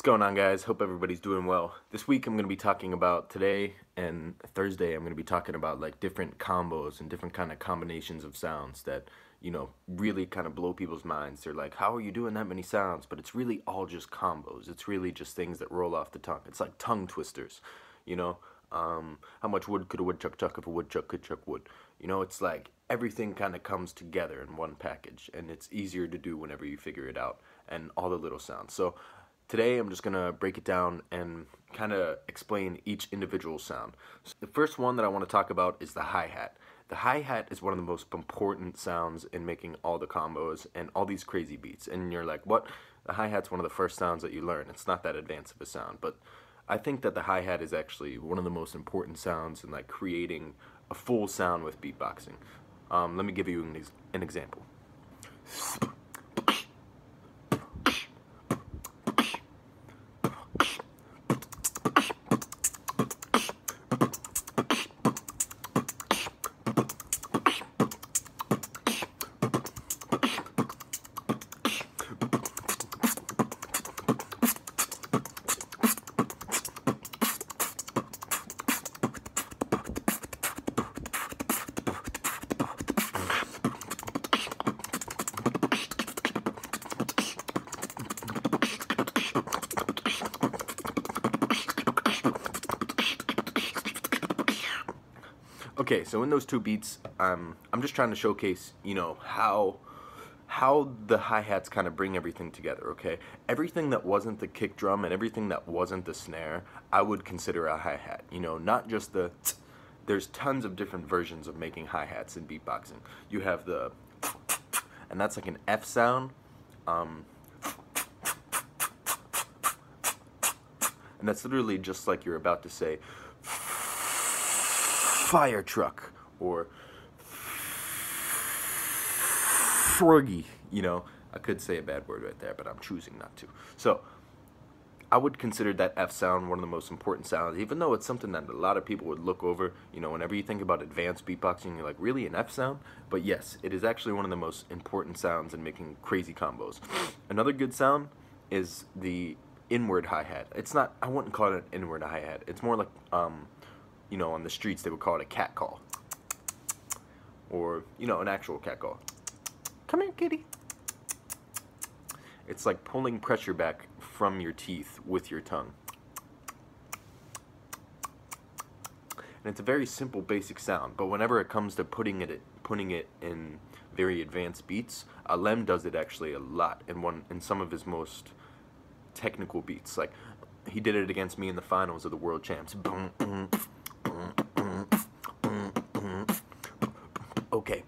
going on, guys? Hope everybody's doing well. This week I'm going to be talking about, today and Thursday, I'm going to be talking about like different combos and different kind of combinations of sounds that, really kind of blow people's minds. They're like, how are you doing that many sounds? But it's really all just combos. It's really just things that roll off the tongue. It's like tongue twisters, you know? How much wood could a woodchuck chuck if a woodchuck could chuck wood? It's like everything kind of comes together in one package, and it's easier to do whenever you figure it out, and all the little sounds. So today I'm just going to break it down and kind of explain each individual sound. So the first one that I want to talk about is the hi-hat. The hi-hat is one of the most important sounds in making all the combos and all these crazy beats. And you're like, what? The hi-hat's one of the first sounds that you learn. It's not that advanced of a sound, but I think that the hi-hat is actually one of the most important sounds in like creating a full sound with beatboxing. Let me give you an example. Okay, so in those two beats, I'm just trying to showcase, how the hi-hats kind of bring everything together, okay? Everything that wasn't the kick drum and everything that wasn't the snare, I would consider a hi-hat. Not just the there's tons of different versions of making hi-hats in beatboxing. You have the, and that's like an F sound, and that's literally just like you're about to say fire truck or froggy. I could say a bad word right there, but I'm choosing not to. So I would consider that F sound one of the most important sounds, even though it's something that a lot of people would look over. Whenever you think about advanced beatboxing, you're like, really, an F sound? But yes, it is actually one of the most important sounds in making crazy combos. Another good sound is the inward hi-hat. It's not, I wouldn't call it an inward hi-hat. It's more like, on the streets they would call it a cat call. Or, an actual cat call. Come here, kitty. It's like pulling pressure back from your teeth with your tongue. And it's a very simple, basic sound, but whenever it comes to putting it in very advanced beats, Lem does it actually a lot in some of his most technical beats. Like, he did it against me in the finals of the World Champs. Okay.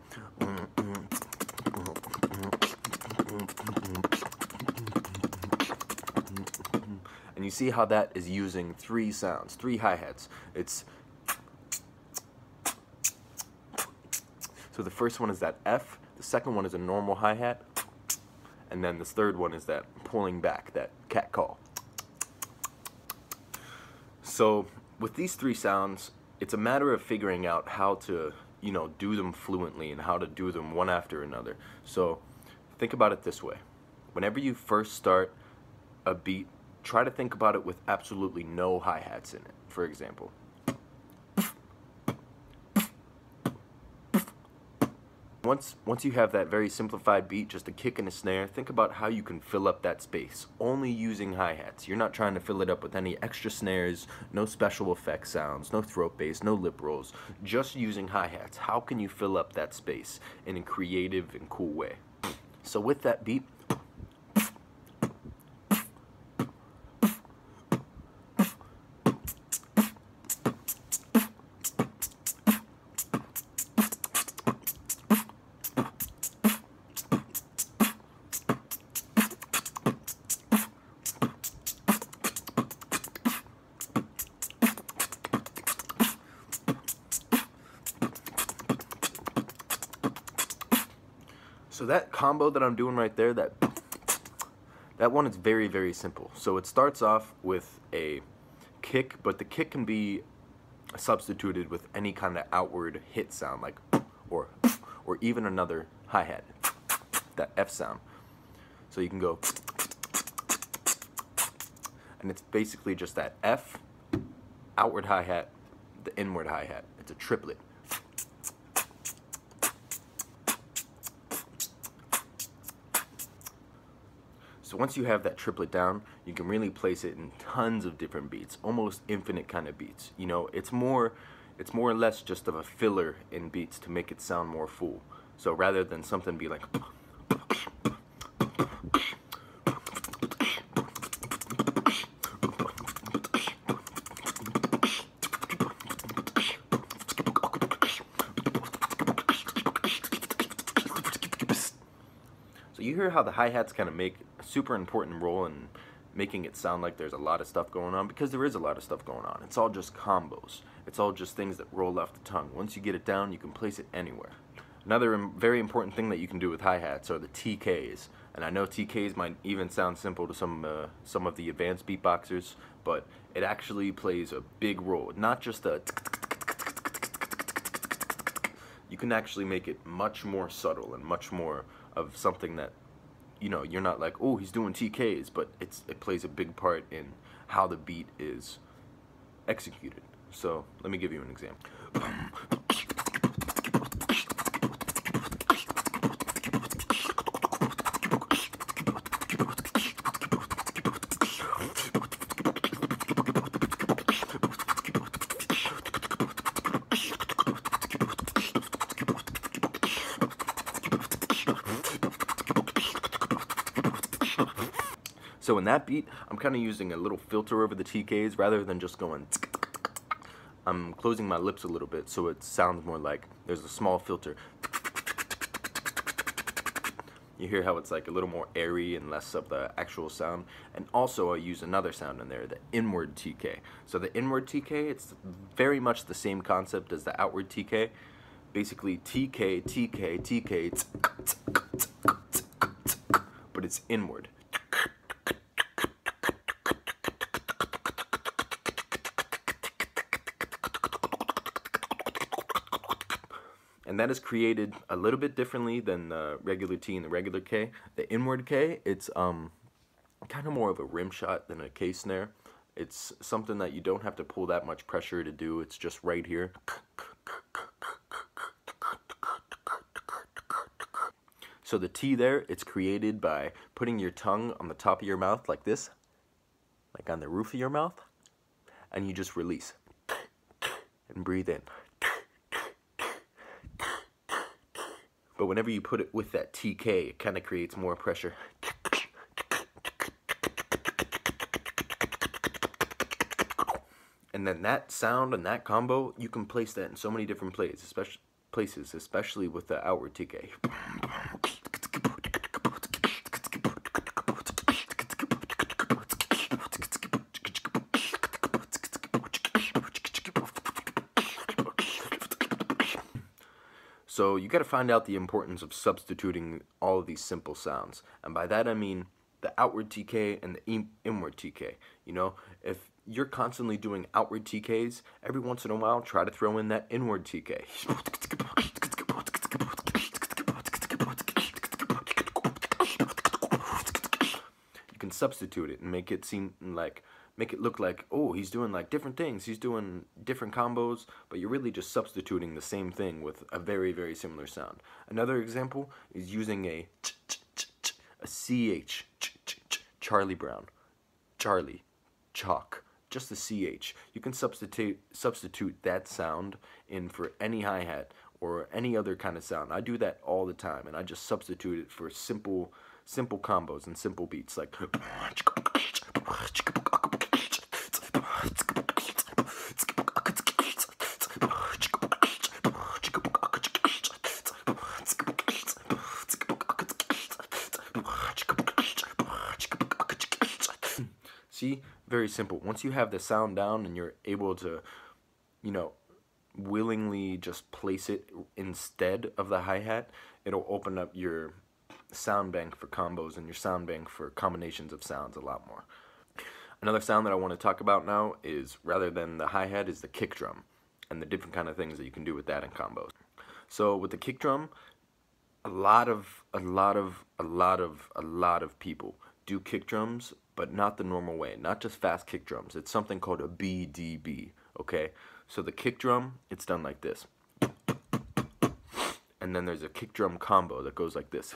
And you see how that is using three sounds, three hi-hats. It's, so the first one is that F, the second one is a normal hi-hat, and then the third one is that pulling back, that cat call. So with these three sounds, it's a matter of figuring out how to, do them fluently and how to do them one after another. So think about it this way. Whenever you first start a beat, try to think about it with absolutely no hi-hats in it. For example, once you have that very simplified beat, just a kick and a snare, think about how you can fill up that space only using hi-hats. You're not trying to fill it up with any extra snares, no special effects sounds, no throat bass, no lip rolls, just using hi-hats. How can you fill up that space in a creative and cool way? So with that beat, so that combo that I'm doing right there, that one is very, very simple. So it starts off with a kick, but the kick can be substituted with any kind of outward hit sound, like or even another hi-hat, that F sound. So you can go, and it's basically just that F, outward hi-hat, the inward hi-hat. It's a triplet. So once you have that triplet down, you can really place it in tons of different beats, almost infinite kind of beats. You know, it's more or less just of a filler in beats to make it sound more full. So rather than something be like, so you hear how the hi-hats kind of make a super important role in making it sound like there's a lot of stuff going on, because there is a lot of stuff going on. It's all just combos. It's all just things that roll off the tongue. Once you get it down, you can place it anywhere. Another very important thing that you can do with hi-hats are the TKs. And I know TKs might even sound simple to some of the advanced beatboxers, but it actually plays a big role. Not just a you can actually make it much more subtle and much more of something that, you know, you're not like, oh, he's doing TKs, but it plays a big part in how the beat is executed. So let me give you an example. So in that beat, I'm kind of using a little filter over the TKs rather than just going. I'm closing my lips a little bit so it sounds more like there's a small filter. You hear how it's like a little more airy and less of the actual sound. And also I use another sound in there, the inward TK. So the inward TK, it's very much the same concept as the outward TK. Basically TK, TK, TK, but it's inward. And that is created a little bit differently than the regular T and the regular K. The inward K, it's kind of more of a rim shot than a K snare. It's something that you don't have to pull that much pressure to do. It's just right here. So the T there, it's created by putting your tongue on the top of your mouth like this, like on the roof of your mouth, and you just release and breathe in. But whenever you put it with that TK, it kind of creates more pressure. And then that sound and that combo, you can place that in so many different places, especially with the outward TK. So you got to find out the importance of substituting all of these simple sounds. And by that I mean the outward TK and the inward TK. You know, if you're constantly doing outward TKs, every once in a while try to throw in that inward TK. You can substitute it and make it seem like, make it look like, oh, he's doing like different things, he's doing different combos, but you're really just substituting the same thing with a very, very similar sound. Another example is using a CH, Charlie Brown, Charlie, chalk, just the CH. You can substitute that sound in for any hi-hat or any other kind of sound. I do that all the time, and I just substitute it for simple combos and simple beats like. See, very simple. Once you have the sound down and you're able to, you know, willingly just place it instead of the hi-hat, it'll open up your sound bank for combos and your sound bank for combinations of sounds a lot more. Another sound that I want to talk about now is, rather than the hi-hat, is the kick drum and the different kind of things that you can do with that in combos. So with the kick drum, a lot of people do kick drums but not the normal way, not just fast kick drums. It's something called a BDB, okay? So the kick drum, it's done like this. And then there's a kick drum combo that goes like this.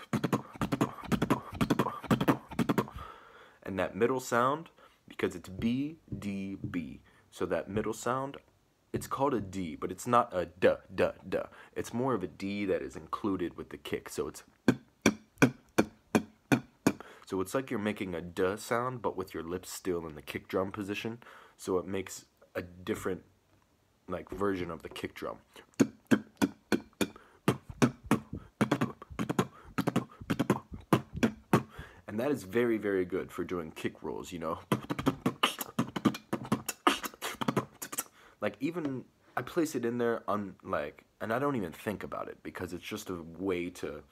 And that middle sound, because it's B, D, B, so that middle sound, it's called a D, but it's not a duh, duh, duh. It's more of a D that is included with the kick, so it's like you're making a duh sound, but with your lips still in the kick drum position, so it makes a different, like, version of the kick drum. And that is very, very good for doing kick rolls, you know. Like, even I place it in there on, like, and I don't even think about it, because it's just a way to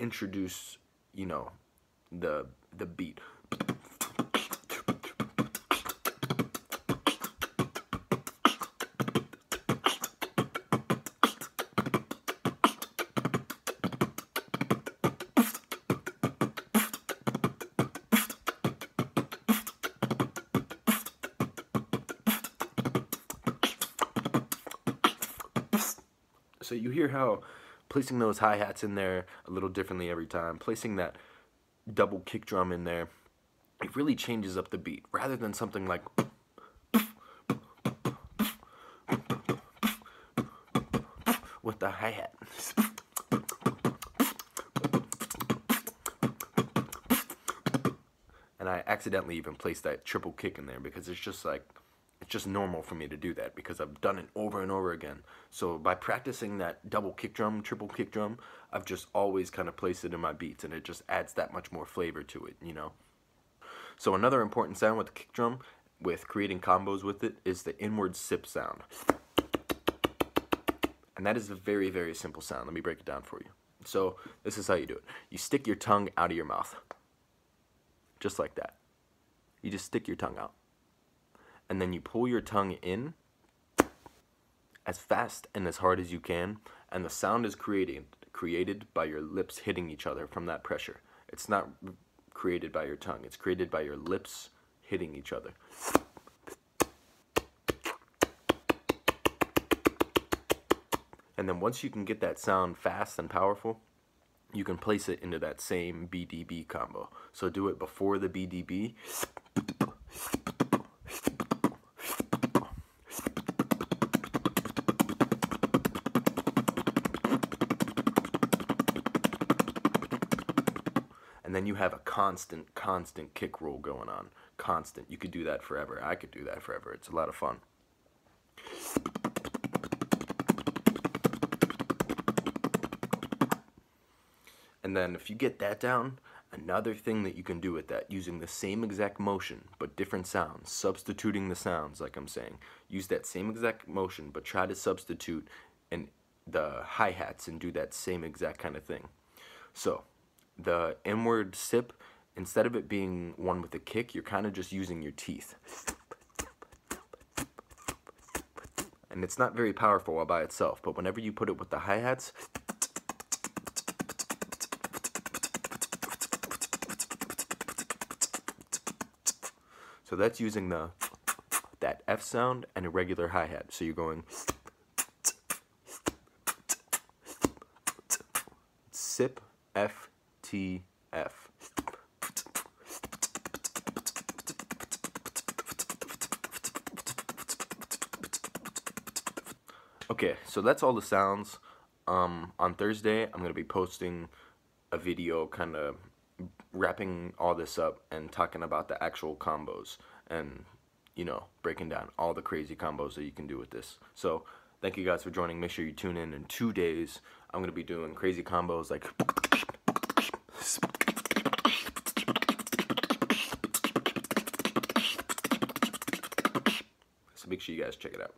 introduce, you know, the beat. So you hear how placing those hi-hats in there a little differently every time, placing that double kick drum in there, it really changes up the beat, rather than something like with the hi-hat. And I accidentally even placed that triple kick in there, because it's just like, it's just normal for me to do that, because I've done it over and over again. So by practicing that double kick drum, triple kick drum, I've just always kind of placed it in my beats, and it just adds that much more flavor to it, you know? So another important sound with the kick drum, with creating combos with it, is the inward sip sound. And that is a very, very simple sound. Let me break it down for you. So this is how you do it. You stick your tongue out of your mouth. Just like that. You just stick your tongue out. And then you pull your tongue in as fast and as hard as you can, and the sound is created by your lips hitting each other from that pressure. It's not created by your tongue. It's created by your lips hitting each other. And then once you can get that sound fast and powerful, you can place it into that same BDB combo. So do it before the BDB. And then you have a constant kick roll going on. Constant. You could do that forever. I could do that forever. It's a lot of fun. And then if you get that down, another thing that you can do with that, using the same exact motion but different sounds, substituting the sounds, like I'm saying, use that same exact motion but try to substitute the hi-hats and do that same exact kind of thing. So the inward sip, instead of it being one with a kick, you're kind of just using your teeth. And it's not very powerful all by itself, but whenever you put it with the hi-hats, so that's using that F sound and a regular hi-hat. So you're going sip, F, T, F. Okay, so that's all the sounds. On Thursday, I'm going to be posting a video kind of wrapping all this up and talking about the actual combos and, you know, breaking down all the crazy combos that you can do with this. So thank you guys for joining. Make sure you tune in 2 days. I'm going to be doing crazy combos like so make sure you guys check it out.